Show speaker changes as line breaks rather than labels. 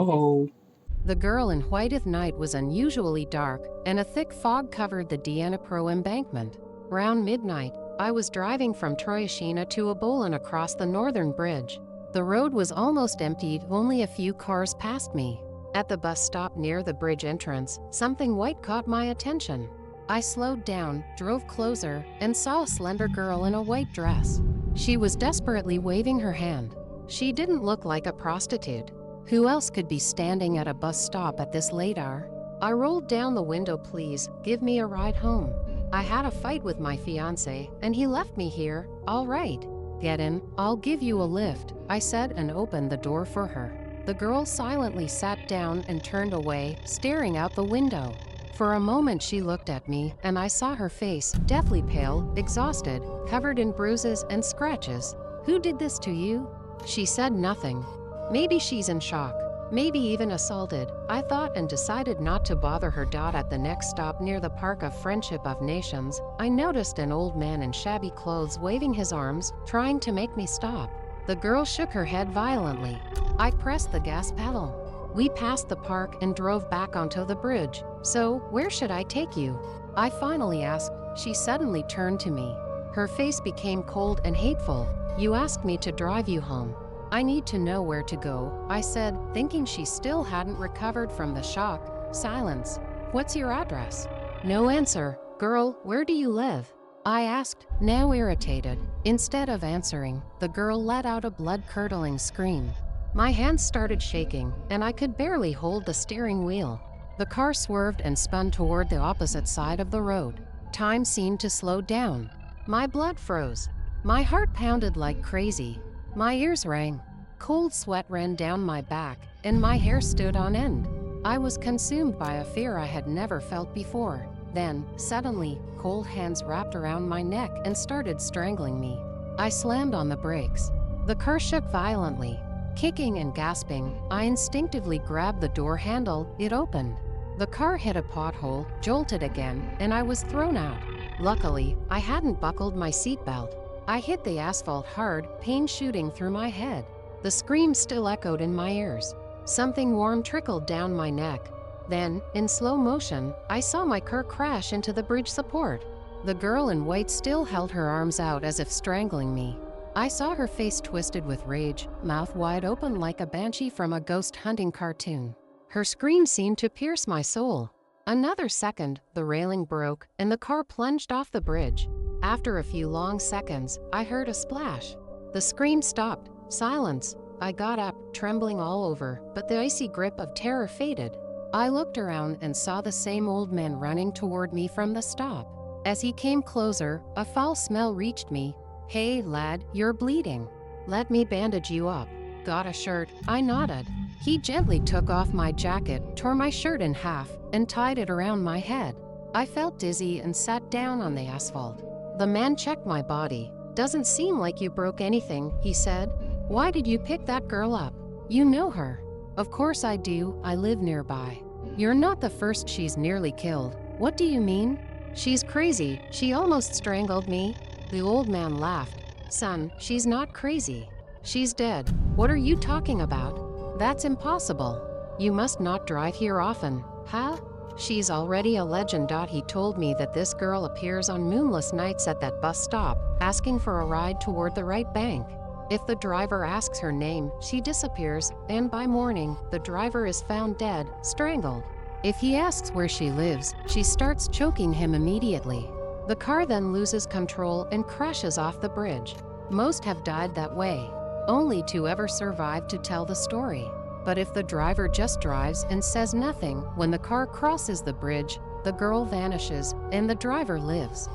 Hello.
The girl in white at night was unusually dark, and a thick fog covered the Dnipro embankment. Round midnight, I was driving from Troyeshchyna to Obolon across the northern bridge. The road was almost empty, only a few cars passed me. At the bus stop near the bridge entrance, something white caught my attention. I slowed down, drove closer, and saw a slender girl in a white dress. She was desperately waving her hand. She didn't look like a prostitute. Who else could be standing at a bus stop at this late hour? I rolled down the window. Please, give me a ride home. I had a fight with my fiancé, and he left me here. All right. Get in, I'll give you a lift, I said and opened the door for her. The girl silently sat down and turned away, staring out the window. For a moment she looked at me, and I saw her face, deathly pale, exhausted, covered in bruises and scratches. Who did this to you? She said nothing. Maybe she's in shock, maybe even assaulted, I thought, and decided not to bother her. At the next stop near the Park of Friendship of Nations, I noticed an old man in shabby clothes waving his arms, trying to make me stop. The girl shook her head violently. I pressed the gas pedal. We passed the park and drove back onto the bridge. So, where should I take you? I finally asked. She suddenly turned to me. Her face became cold and hateful. You asked me to drive you home. I need to know where to go, I said, thinking she still hadn't recovered from the shock. Silence. What's your address? No answer. Girl, where do you live? I asked, now irritated. Instead of answering, the girl let out a blood-curdling scream. My hands started shaking, and I could barely hold the steering wheel. The car swerved and spun toward the opposite side of the road. Time seemed to slow down. My blood froze. My heart pounded like crazy. My ears rang. Cold sweat ran down my back, and my hair stood on end. I was consumed by a fear I had never felt before. Then, suddenly, cold hands wrapped around my neck and started strangling me. I slammed on the brakes. The car shook violently. Kicking and gasping, I instinctively grabbed the door handle. It opened. The car hit a pothole, jolted again, and I was thrown out. Luckily, I hadn't buckled my seatbelt. I hit the asphalt hard, pain shooting through my head. The scream still echoed in my ears. Something warm trickled down my neck. Then, in slow motion, I saw my car crash into the bridge support. The girl in white still held her arms out as if strangling me. I saw her face twisted with rage, mouth wide open like a banshee from a ghost hunting cartoon. Her scream seemed to pierce my soul. Another second, the railing broke, and the car plunged off the bridge. After a few long seconds, I heard a splash. The scream stopped. Silence. I got up, trembling all over, but the icy grip of terror faded. I looked around and saw the same old man running toward me from the stop. As he came closer, a foul smell reached me. Hey, lad, you're bleeding. Let me bandage you up. Got a shirt? I nodded. He gently took off my jacket, tore my shirt in half, and tied it around my head. I felt dizzy and sat down on the asphalt. The man checked my body. Doesn't seem like you broke anything, he said. Why did you pick that girl up? You know her. Of course I do, I live nearby. You're not the first she's nearly killed. What do you mean? She's crazy, she almost strangled me. The old man laughed. Son, she's not crazy. She's dead. What are you talking about? That's impossible. You must not drive here often, huh? She's already a legend. He told me that this girl appears on moonless nights at that bus stop, asking for a ride toward the right bank. If the driver asks her name, she disappears, and by morning, the driver is found dead, strangled. If he asks where she lives, she starts choking him immediately. The car then loses control and crashes off the bridge. Most have died that way. Only 2 ever survived to tell the story. But if the driver just drives and says nothing when the car crosses the bridge, the girl vanishes and the driver lives.